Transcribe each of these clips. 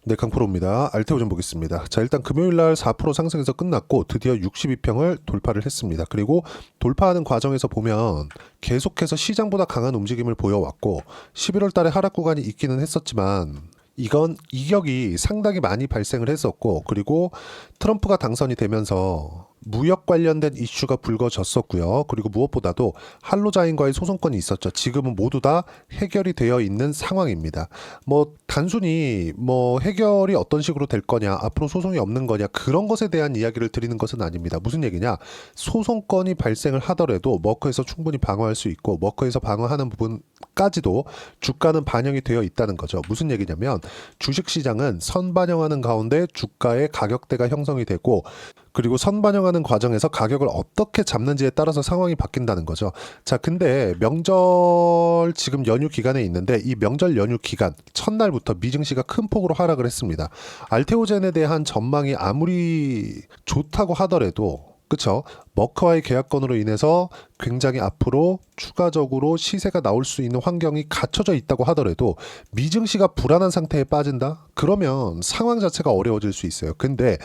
네, 강프로입니다. 알테오 좀 보겠습니다. 자, 일단 금요일날 4% 상승해서 끝났고 드디어 62평을 돌파를 했습니다. 그리고 돌파하는 과정에서 보면 계속해서 시장보다 강한 움직임을 보여왔고 11월 달에 하락 구간이 있기는 했었지만 이건 이격이 상당히 많이 발생을 했었고, 그리고 트럼프가 당선이 되면서 무역 관련된 이슈가 불거졌었고요. 그리고 무엇보다도 한로자인과의 소송권이 있었죠. 지금은 모두 다 해결이 되어 있는 상황입니다. 뭐 단순히 뭐 해결이 어떤 식으로 될 거냐, 앞으로 소송이 없는 거냐, 그런 것에 대한 이야기를 드리는 것은 아닙니다. 무슨 얘기냐? 소송권이 발생을 하더라도 머커에서 충분히 방어할 수 있고, 머커에서 방어하는 부분까지도 주가는 반영이 되어 있다는 거죠. 무슨 얘기냐면 주식시장은 선반영하는 가운데 주가의 가격대가 형성이 되고, 그리고 선반영하는 과정에서 가격을 어떻게 잡는지에 따라서 상황이 바뀐다는 거죠. 자, 근데 명절 지금 연휴 기간에 있는데 이 명절 연휴 기간 첫날부터 미증시가 큰 폭으로 하락을 했습니다. 알테오젠에 대한 전망이 아무리 좋다고 하더라도, 그쵸? 머커와의 계약건으로 인해서 굉장히 앞으로 추가적으로 시세가 나올 수 있는 환경이 갖춰져 있다고 하더라도 미증시가 불안한 상태에 빠진다? 그러면 상황 자체가 어려워질 수 있어요. 근데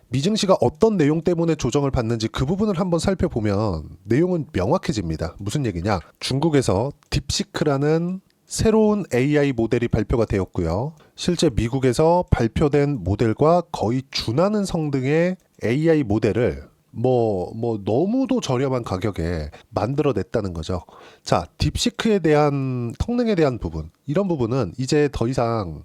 미증시가 어떤 내용 때문에 조정을 받는지 그 부분을 한번 살펴보면 내용은 명확해집니다. 무슨 얘기냐? 중국에서 딥시크라는 새로운 AI 모델이 발표가 되었고요. 실제 미국에서 발표된 모델과 거의 준하는 성능의 AI 모델을 너무도 저렴한 가격에 만들어냈다는 거죠. 자, 딥시크에 대한 성능에 대한 부분, 이런 부분은 이제 더 이상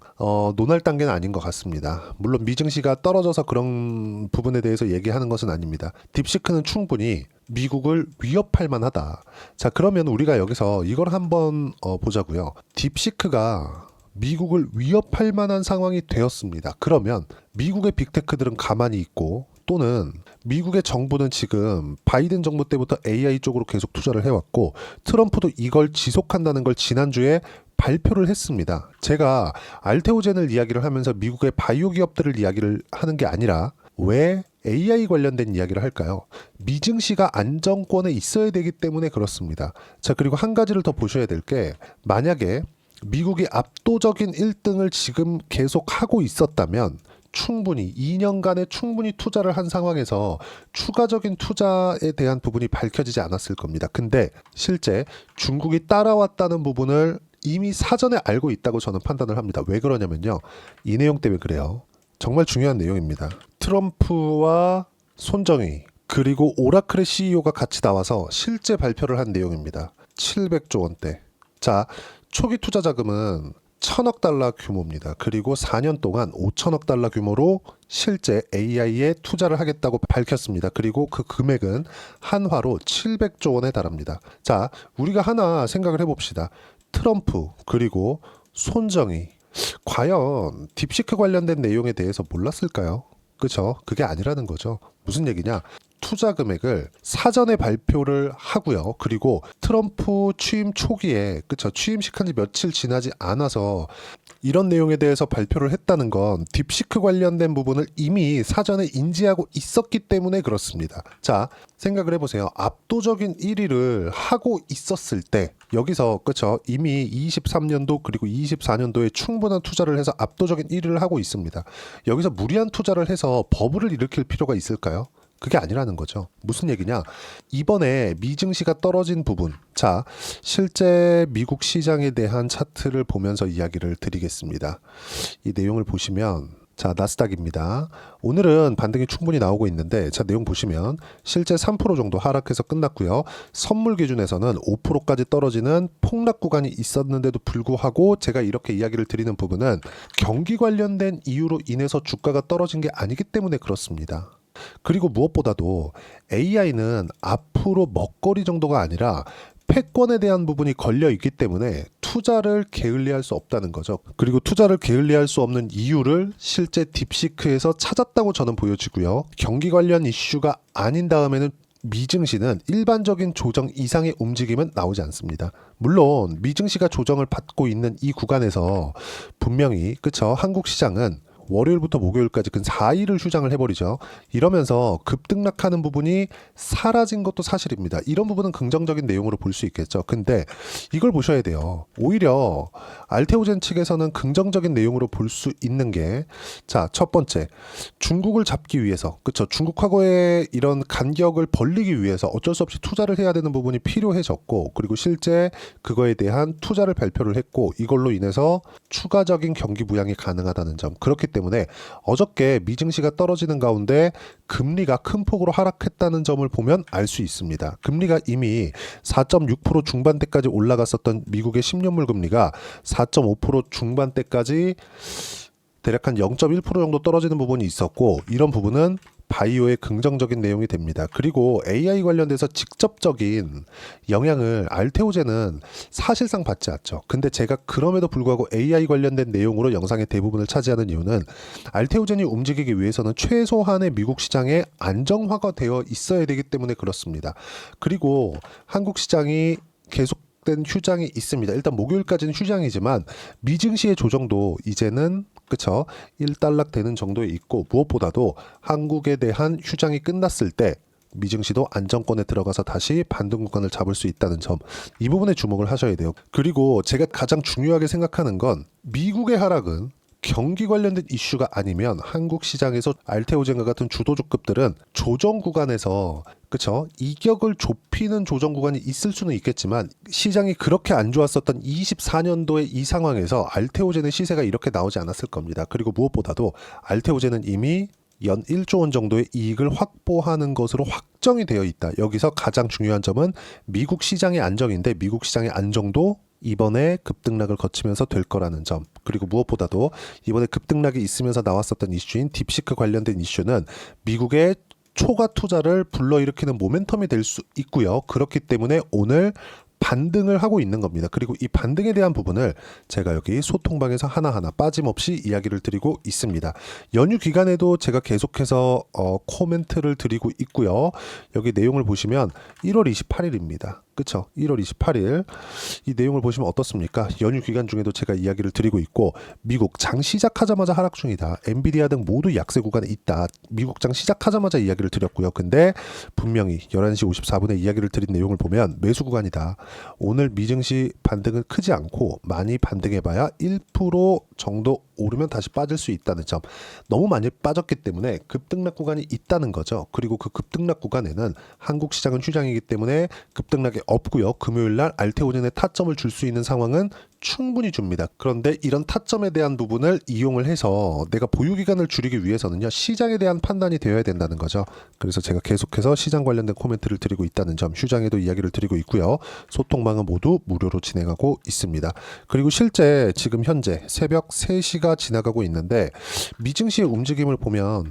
논할 단계는 아닌 것 같습니다. 물론 미증시가 떨어져서 그런 부분에 대해서 얘기하는 것은 아닙니다. 딥시크는 충분히 미국을 위협할 만하다. 자, 그러면 우리가 여기서 이걸 한번 보자고요. 딥시크가 미국을 위협할 만한 상황이 되었습니다. 그러면 미국의 빅테크들은 가만히 있고, 또는 미국의 정부는 지금 바이든 정부 때부터 AI 쪽으로 계속 투자를 해왔고, 트럼프도 이걸 지속한다는 걸 지난주에 발표를 했습니다. 제가 알테오젠을 이야기를 하면서 미국의 바이오 기업들을 이야기를 하는 게 아니라 왜 AI 관련된 이야기를 할까요? 미증시가 안정권에 있어야 되기 때문에 그렇습니다. 자, 그리고 한 가지를 더 보셔야 될 게, 만약에 미국이 압도적인 1등을 지금 계속 하고 있었다면 충분히 2년간에 충분히 투자를 한 상황에서 추가적인 투자에 대한 부분이 밝혀지지 않았을 겁니다. 근데 실제 중국이 따라왔다는 부분을 이미 사전에 알고 있다고 저는 판단을 합니다. 왜 그러냐면요, 이 내용 때문에 그래요. 정말 중요한 내용입니다. 트럼프와 손정희 그리고 오라클의 CEO가 같이 나와서 실제 발표를 한 내용입니다. 700조 원대. 자, 초기 투자 자금은 1000억 달러 규모입니다. 그리고 4년 동안 5천억 달러 규모로 실제 AI에 투자를 하겠다고 밝혔습니다. 그리고 그 금액은 한화로 700조 원에 달합니다. 자, 우리가 하나 생각을 해봅시다. 트럼프 그리고 손정희, 과연 딥시크 관련된 내용에 대해서 몰랐을까요? 그쵸? 그게 아니라는 거죠. 무슨 얘기냐? 투자 금액을 사전에 발표를 하고요. 그리고 트럼프 취임 초기에, 그쵸? 취임식한 지 며칠 지나지 않아서 이런 내용에 대해서 발표를 했다는 건 딥시크 관련된 부분을 이미 사전에 인지하고 있었기 때문에 그렇습니다. 자, 생각을 해보세요. 압도적인 1위를 하고 있었을 때, 여기서 그쵸? 이미 23년도 그리고 24년도에 충분한 투자를 해서 압도적인 1위를 하고 있습니다. 여기서 무리한 투자를 해서 버블을 일으킬 필요가 있을까요? 그게 아니라는 거죠. 무슨 얘기냐? 이번에 미증시가 떨어진 부분. 자, 실제 미국 시장에 대한 차트를 보면서 이야기를 드리겠습니다. 이 내용을 보시면, 자, 나스닥입니다. 오늘은 반등이 충분히 나오고 있는데, 자, 내용 보시면 실제 3% 정도 하락해서 끝났고요. 선물 기준에서는 5%까지 떨어지는 폭락 구간이 있었는데도 불구하고 제가 이렇게 이야기를 드리는 부분은 경기 관련된 이유로 인해서 주가가 떨어진 게 아니기 때문에 그렇습니다. 그리고 무엇보다도 AI는 앞으로 먹거리 정도가 아니라 패권에 대한 부분이 걸려 있기 때문에 투자를 게을리할 수 없다는 거죠. 그리고 투자를 게을리할 수 없는 이유를 실제 딥시크에서 찾았다고 저는 보여지고요. 경기 관련 이슈가 아닌 다음에는 미증시는 일반적인 조정 이상의 움직임은 나오지 않습니다. 물론 미증시가 조정을 받고 있는 이 구간에서 분명히, 그쵸? 한국 시장은 월요일부터 목요일까지 근 4일을 휴장을 해버리죠. 이러면서 급등락하는 부분이 사라진 것도 사실입니다. 이런 부분은 긍정적인 내용으로 볼 수 있겠죠. 근데 이걸 보셔야 돼요. 오히려 알테오젠 측에서는 긍정적인 내용으로 볼 수 있는 게, 자, 첫 번째, 중국을 잡기 위해서, 그쵸, 중국하고의 이런 간격을 벌리기 위해서 어쩔 수 없이 투자를 해야 되는 부분이 필요해졌고, 그리고 실제 그거에 대한 투자를 발표를 했고, 이걸로 인해서 추가적인 경기 부양이 가능하다는 점. 그렇기 때문에 어저께 미증시가 떨어지는 가운데 금리가 큰 폭으로 하락했다는 점을 보면 알 수 있습니다. 금리가 이미 4.6% 중반대까지 올라갔었던 미국의 10년물 금리가 4.5% 중반대까지 대략 한 0.1% 정도 떨어지는 부분이 있었고, 이런 부분은 바이오의 긍정적인 내용이 됩니다. 그리고 AI 관련돼서 직접적인 영향을 알테오젠은 사실상 받지 않죠. 근데 제가 그럼에도 불구하고 AI 관련된 내용으로 영상의 대부분을 차지하는 이유는 알테오젠이 움직이기 위해서는 최소한의 미국 시장에 안정화가 되어 있어야 되기 때문에 그렇습니다. 그리고 한국 시장이 계속된 휴장이 있습니다. 일단 목요일까지는 휴장이지만 미증시의 조정도 이제는 그쵸, 1달락 되는 정도에 있고, 무엇보다도 한국에 대한 휴장이 끝났을 때 미증시도 안정권에 들어가서 다시 반등 구간을 잡을 수 있다는 점, 이 부분에 주목을 하셔야 돼요. 그리고 제가 가장 중요하게 생각하는 건 미국의 하락은 경기 관련된 이슈가 아니면 한국 시장에서 알테오젠과 같은 주도주급들은 조정 구간에서 그쵸, 이격을 좁히는 조정 구간이 있을 수는 있겠지만 시장이 그렇게 안 좋았었던 24년도의 이 상황에서 알테오젠의 시세가 이렇게 나오지 않았을 겁니다. 그리고 무엇보다도 알테오젠은 이미 연 1조 원 정도의 이익을 확보하는 것으로 확정이 되어 있다. 여기서 가장 중요한 점은 미국 시장의 안정인데, 미국 시장의 안정도 이번에 급등락을 거치면서 될 거라는 점. 그리고 무엇보다도 이번에 급등락이 있으면서 나왔었던 이슈인 딥시크 관련된 이슈는 미국의 초과 투자를 불러일으키는 모멘텀이 될 수 있고요. 그렇기 때문에 오늘 반등을 하고 있는 겁니다. 그리고 이 반등에 대한 부분을 제가 여기 소통방에서 하나하나 빠짐없이 이야기를 드리고 있습니다. 연휴 기간에도 제가 계속해서 코멘트를 드리고 있고요. 여기 내용을 보시면 1월 28일입니다. 그쵸? 1월 28일 이 내용을 보시면 어떻습니까? 연휴 기간 중에도 제가 이야기를 드리고 있고, 미국 장 시작하자마자 하락 중이다. 엔비디아 등 모두 약세 구간에 있다. 미국 장 시작하자마자 이야기를 드렸고요. 근데 분명히 11시 54분에 이야기를 드린 내용을 보면 매수 구간이다. 오늘 미증시 반등은 크지 않고 많이 반등해봐야 1% 정도 오르면 다시 빠질 수 있다는 점. 너무 많이 빠졌기 때문에 급등락 구간이 있다는 거죠. 그리고 그 급등락 구간에는 한국 시장은 휴장이기 때문에 급등락이 없고요. 금요일날 알테오젠에 타점을 줄 수 있는 상황은 충분히 줍니다. 그런데 이런 타점에 대한 부분을 이용을 해서 내가 보유 기간을 줄이기 위해서는요, 시장에 대한 판단이 되어야 된다는 거죠. 그래서 제가 계속해서 시장 관련된 코멘트를 드리고 있다는 점, 휴장에도 이야기를 드리고 있고요. 소통방은 모두 무료로 진행하고 있습니다. 그리고 실제 지금 현재 새벽 3시가 지나가고 있는데 미증시의 움직임을 보면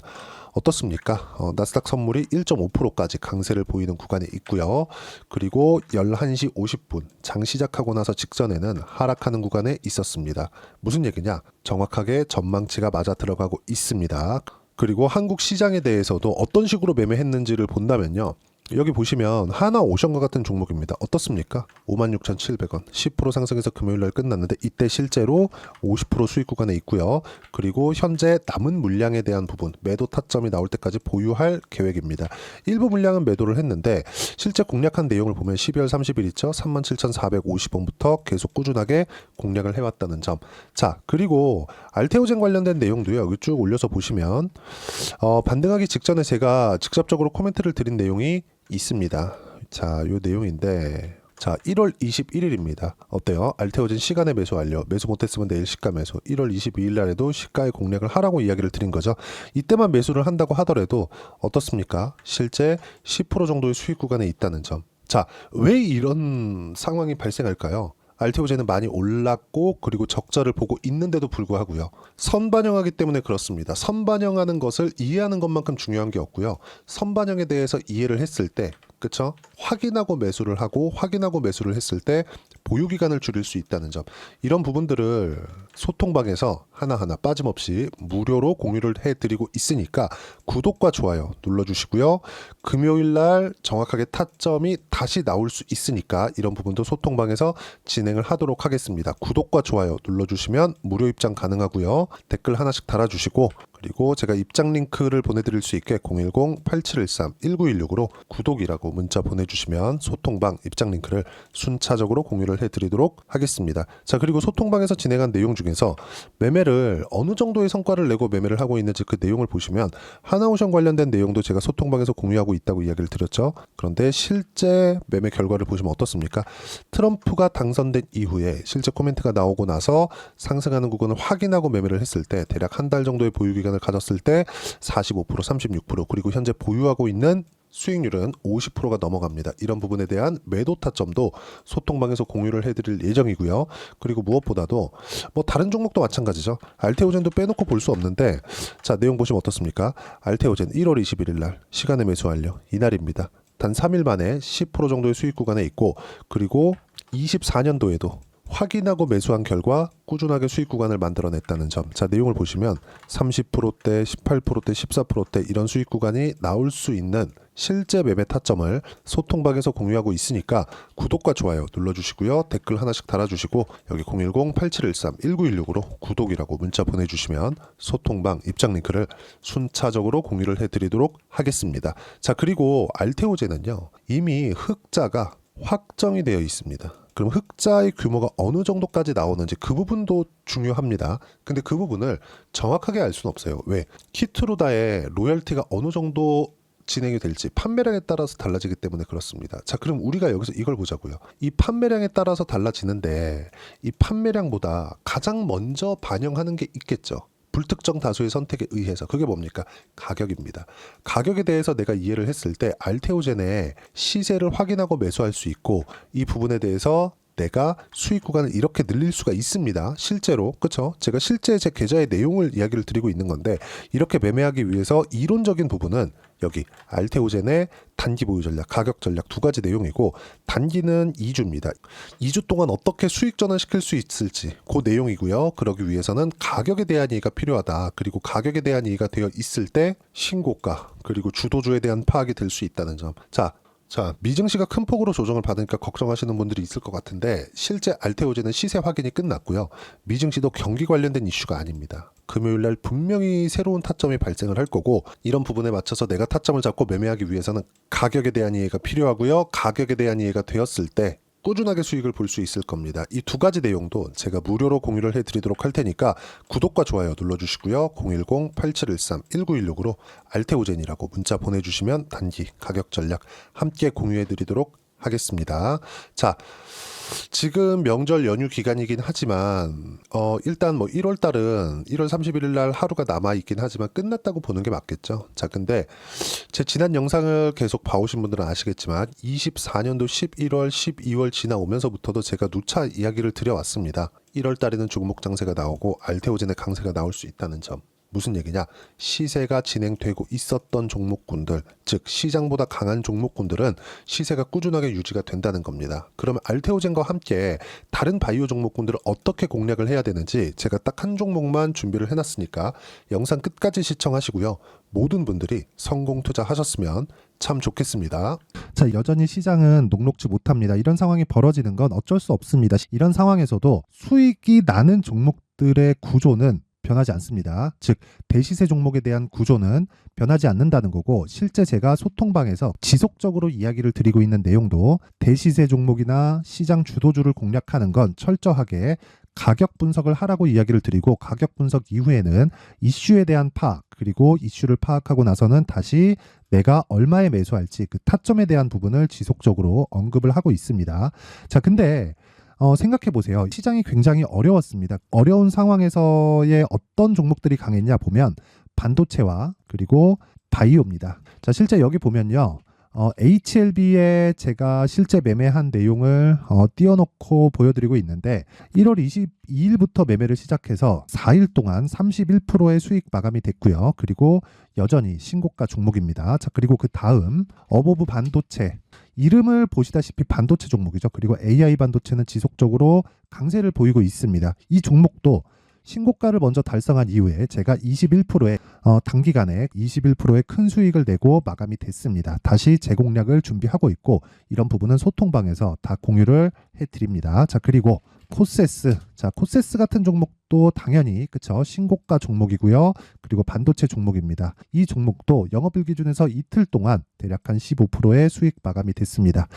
어떻습니까? 나스닥 선물이 1.5%까지 강세를 보이는 구간에 있고요. 그리고 11시 50분 장 시작하고 나서 직전에는 하락하는 구간에 있었습니다. 무슨 얘기냐? 정확하게 전망치가 맞아 들어가고 있습니다. 그리고 한국 시장에 대해서도 어떤 식으로 매매했는지를 본다면요, 여기 보시면 하나오션과 같은 종목입니다. 어떻습니까? 56,700원 10% 상승해서 금요일날 끝났는데 이때 실제로 50% 수익 구간에 있고요. 그리고 현재 남은 물량에 대한 부분, 매도 타점이 나올 때까지 보유할 계획입니다. 일부 물량은 매도를 했는데 실제 공략한 내용을 보면 12월 30일 있죠? 37,450원부터 계속 꾸준하게 공략을 해왔다는 점. 자, 그리고 알테오젠 관련된 내용도요, 여기 쭉 올려서 보시면 반등하기 직전에 제가 직접적으로 코멘트를 드린 내용이 있습니다. 자, 요 내용인데, 자, 1월 21일입니다. 어때요? 알테오젠 시간에 매수 완료. 매수 못했으면 내일 시가 매수. 1월 22일 날에도 시가의 공략을 하라고 이야기를 드린 거죠. 이때만 매수를 한다고 하더라도 어떻습니까? 실제 10% 정도의 수익 구간에 있다는 점. 자, 왜 이런 상황이 발생할까요? 알테오젠은 많이 올랐고, 그리고 적자를 보고 있는데도 불구하고요, 선반영하기 때문에 그렇습니다. 선반영하는 것을 이해하는 것만큼 중요한 게 없고요. 선반영에 대해서 이해를 했을 때, 그쵸? 확인하고 매수를 하고, 확인하고 매수를 했을 때 보유 기간을 줄일 수 있다는 점. 이런 부분들을 소통방에서 하나하나 빠짐없이 무료로 공유를 해드리고 있으니까 구독과 좋아요 눌러주시고요. 금요일날 정확하게 타점이 다시 나올 수 있으니까 이런 부분도 소통방에서 진행을 하도록 하겠습니다. 구독과 좋아요 눌러주시면 무료 입장 가능하고요. 댓글 하나씩 달아주시고, 그리고 제가 입장 링크를 보내드릴 수 있게 010-8713-1916으로 구독이라고 문자 보내주시면 소통방 입장 링크를 순차적으로 공유를 해드리도록 하겠습니다. 자, 그리고 소통방에서 진행한 내용 중에서 매매를 어느 정도의 성과를 내고 매매를 하고 있는지 그 내용을 보시면 하나오션 관련된 내용도 제가 소통방에서 공유하고 있다고 이야기를 드렸죠. 그런데 실제 매매 결과를 보시면 어떻습니까? 트럼프가 당선된 이후에 실제 코멘트가 나오고 나서 상승하는 구간을 확인하고 매매를 했을 때 대략 한 달 정도의 보유기간을 가졌을 때 45%, 36%, 그리고 현재 보유하고 있는 수익률은 50%가 넘어갑니다. 이런 부분에 대한 매도 타점도 소통방에서 공유를 해드릴 예정이고요. 그리고 무엇보다도 뭐 다른 종목도 마찬가지죠. 알테오젠도 빼놓고 볼 수 없는데, 자, 내용 보시면 어떻습니까? 알테오젠 1월 21일 날 시간에 매수 완료, 이날입니다. 단 3일 만에 10% 정도의 수익 구간에 있고, 그리고 24년도에도 확인하고 매수한 결과 꾸준하게 수익 구간을 만들어냈다는 점. 자, 내용을 보시면 30%대, 18%대, 14%대 이런 수익 구간이 나올 수 있는 실제 매매 타점을 소통방에서 공유하고 있으니까 구독과 좋아요 눌러주시고요. 댓글 하나씩 달아주시고, 여기 010-8713-1916으로 구독이라고 문자 보내주시면 소통방 입장 링크를 순차적으로 공유를 해드리도록 하겠습니다. 자, 그리고 알테오젠은요, 이미 흑자가 확정이 되어 있습니다. 그럼 흑자의 규모가 어느 정도까지 나오는지 그 부분도 중요합니다. 근데 그 부분을 정확하게 알 수는 없어요. 왜? 키트루다의 로열티가 어느 정도 진행이 될지 판매량에 따라서 달라지기 때문에 그렇습니다. 자, 그럼 우리가 여기서 이걸 보자고요. 이 판매량에 따라서 달라지는데 이 판매량보다 가장 먼저 반영하는 게 있겠죠. 불특정 다수의 선택에 의해서. 그게 뭡니까? 가격입니다. 가격에 대해서 내가 이해를 했을 때 알테오젠의 시세를 확인하고 매수할 수 있고, 이 부분에 대해서 내가 수익 구간을 이렇게 늘릴 수가 있습니다. 실제로. 그렇죠? 제가 실제 제 계좌의 내용을 이야기를 드리고 있는 건데, 이렇게 매매하기 위해서 이론적인 부분은 여기 알테오젠의 단기 보유 전략, 가격 전략 두 가지 내용이고, 단기는 2주입니다. 2주 동안 어떻게 수익 전환시킬 수 있을지 그 내용이고요. 그러기 위해서는 가격에 대한 이해가 필요하다. 그리고 가격에 대한 이해가 되어 있을 때 신고가, 그리고 주도주에 대한 파악이 될 수 있다는 점. 자, 미증시가 큰 폭으로 조정을 받으니까 걱정하시는 분들이 있을 것 같은데, 실제 알테오젠은 시세 확인이 끝났고요. 미증시도 경기 관련된 이슈가 아닙니다. 금요일날 분명히 새로운 타점이 발생을 할 거고, 이런 부분에 맞춰서 내가 타점을 잡고 매매하기 위해서는 가격에 대한 이해가 필요하고요. 가격에 대한 이해가 되었을 때 꾸준하게 수익을 볼 수 있을 겁니다. 이 두 가지 내용도 제가 무료로 공유를 해드리도록 할 테니까 구독과 좋아요 눌러주시고요. 010-8713-1916으로 알테오젠이라고 문자 보내주시면 단기 가격 전략 함께 공유해드리도록 하겠습니다. 자, 지금 명절 연휴 기간이긴 하지만 일단 뭐 1월 달은 1월 31일 날 하루가 남아 있긴 하지만 끝났다고 보는 게 맞겠죠. 자, 근데 제 지난 영상을 계속 봐오신 분들은 아시겠지만 24년도 11월, 12월 지나오면서부터도 제가 누차 이야기를 드려왔습니다. 1월 달에는 중목 장세가 나오고 알테오젠의 강세가 나올 수 있다는 점. 무슨 얘기냐? 시세가 진행되고 있었던 종목군들, 즉 시장보다 강한 종목군들은 시세가 꾸준하게 유지가 된다는 겁니다. 그러면 알테오젠과 함께 다른 바이오 종목군들을 어떻게 공략을 해야 되는지 제가 딱 한 종목만 준비를 해놨으니까 영상 끝까지 시청하시고요. 모든 분들이 성공 투자하셨으면 참 좋겠습니다. 자, 여전히 시장은 녹록지 못합니다. 이런 상황이 벌어지는 건 어쩔 수 없습니다. 이런 상황에서도 수익이 나는 종목들의 구조는 변하지 않습니다. 즉 대시세 종목에 대한 구조는 변하지 않는다는 거고, 실제 제가 소통방에서 지속적으로 이야기를 드리고 있는 내용도 대시세 종목이나 시장 주도주를 공략하는 건 철저하게 가격 분석을 하라고 이야기를 드리고, 가격 분석 이후에는 이슈에 대한 파악, 그리고 이슈를 파악하고 나서는 다시 내가 얼마에 매수할지 그 타점에 대한 부분을 지속적으로 언급을 하고 있습니다. 자, 근데 생각해 보세요. 시장이 굉장히 어려웠습니다. 어려운 상황에서의 어떤 종목들이 강했냐 보면 반도체와 그리고 바이오입니다. 자, 실제 여기 보면요. HLB에 제가 실제 매매한 내용을 띄워놓고 보여드리고 있는데, 1월 22일부터 매매를 시작해서 4일 동안 31%의 수익 마감이 됐고요. 그리고 여전히 신고가 종목입니다. 자, 그리고 그 다음 어보브 반도체, 이름을 보시다시피 반도체 종목이죠. 그리고 AI 반도체는 지속적으로 강세를 보이고 있습니다. 이 종목도 신고가를 먼저 달성한 이후에 제가 21%의 단기간에 21%의 큰 수익을 내고 마감이 됐습니다. 다시 재공략을 준비하고 있고 이런 부분은 소통방에서 다 공유를 해드립니다. 자, 그리고 코세스. 자, 코세스 같은 종목도 당연히 그쵸, 신고가 종목이고요. 그리고 반도체 종목입니다. 이 종목도 영업일 기준에서 이틀 동안 대략 한 15%의 수익 마감이 됐습니다.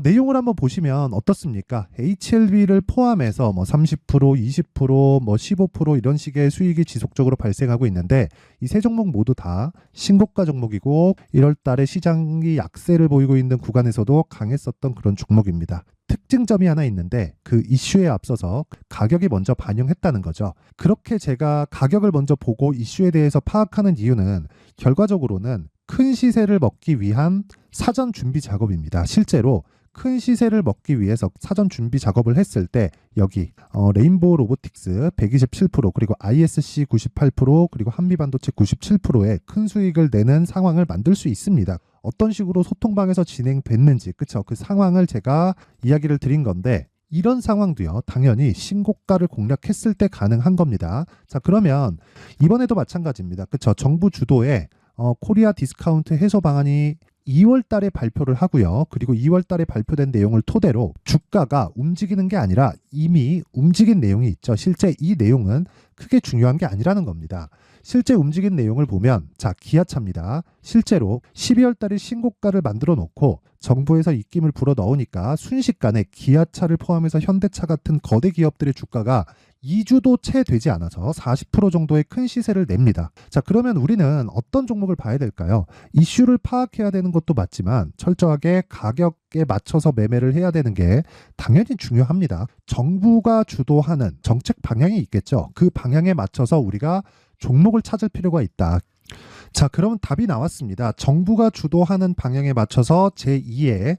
내용을 한번 보시면 어떻습니까? HLB를 포함해서 뭐 30%, 20%, 뭐 15% 이런 식의 수익이 지속적으로 발생하고 있는데 이 세 종목 모두 다 신고가 종목이고 1월 달에 시장이 약세를 보이고 있는 구간에서도 강했었던 그런 종목입니다. 특징점이 하나 있는데 그 이슈에 앞서서 가격이 먼저 반영했다는 거죠. 그렇게 제가 가격을 먼저 보고 이슈에 대해서 파악하는 이유는 결과적으로는 큰 시세를 먹기 위한 사전 준비 작업입니다. 실제로 큰 시세를 먹기 위해서 사전 준비 작업을 했을 때 여기 레인보우 로보틱스 127% 그리고 ISC 98% 그리고 한미반도체 97%의 큰 수익을 내는 상황을 만들 수 있습니다. 어떤 식으로 소통방에서 진행됐는지 그쵸, 그 상황을 제가 이야기를 드린 건데 이런 상황도요 당연히 신고가를 공략했을 때 가능한 겁니다. 자, 그러면 이번에도 마찬가지입니다. 그쵸, 정부 주도의 코리아 디스카운트 해소 방안이 2월 달에 발표를 하고요. 그리고 2월 달에 발표된 내용을 토대로 주가가 움직이는 게 아니라 이미 움직인 내용이 있죠. 실제 이 내용은 크게 중요한 게 아니라는 겁니다. 실제 움직인 내용을 보면 자, 기아차입니다. 실제로 12월 달에 신고가를 만들어 놓고 정부에서 입김을 불어 넣으니까 순식간에 기아차를 포함해서 현대차 같은 거대 기업들의 주가가 2주도 채 되지 않아서 40% 정도의 큰 시세를 냅니다. 자, 그러면 우리는 어떤 종목을 봐야 될까요? 이슈를 파악해야 되는 것도 맞지만 철저하게 가격에 맞춰서 매매를 해야 되는 게 당연히 중요합니다. 정부가 주도하는 정책 방향이 있겠죠. 그 방향에 맞춰서 우리가 종목을 찾을 필요가 있다. 자, 그러면 답이 나왔습니다. 정부가 주도하는 방향에 맞춰서 제2의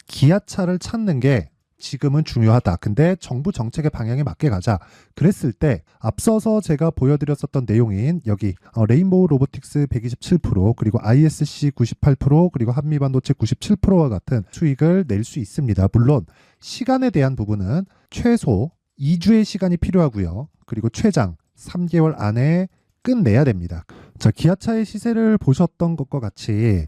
기아차를 찾는 게 지금은 중요하다. 근데 정부 정책의 방향에 맞게 가자. 그랬을 때 앞서서 제가 보여드렸었던 내용인 여기 레인보우 로보틱스 127% 그리고 ISC 98% 그리고 한미반도체 97%와 같은 수익을 낼 수 있습니다. 물론 시간에 대한 부분은 최소 2주의 시간이 필요하고요. 그리고 최장 3개월 안에 끝내야 됩니다. 자, 기아차의 시세를 보셨던 것과 같이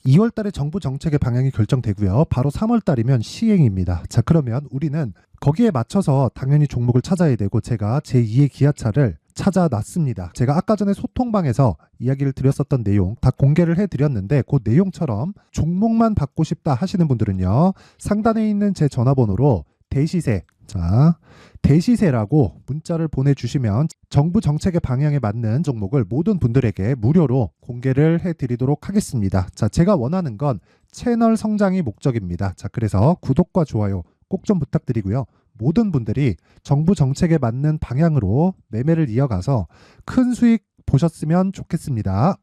2월 달에 정부 정책의 방향이 결정되고요. 바로 3월 달이면 시행입니다. 자, 그러면 우리는 거기에 맞춰서 당연히 종목을 찾아야 되고 제가 제2의 기아차를 찾아놨습니다. 제가 아까 전에 소통방에서 이야기를 드렸었던 내용 다 공개를 해드렸는데 그 내용처럼 종목만 받고 싶다 하시는 분들은요. 상단에 있는 제 전화번호로 대시세, 자, 대시세라고 문자를 보내주시면 정부 정책의 방향에 맞는 종목을 모든 분들에게 무료로 공개를 해드리도록 하겠습니다. 자, 제가 원하는 건 채널 성장이 목적입니다. 자, 그래서 구독과 좋아요 꼭 좀 부탁드리고요. 모든 분들이 정부 정책에 맞는 방향으로 매매를 이어가서 큰 수익 보셨으면 좋겠습니다.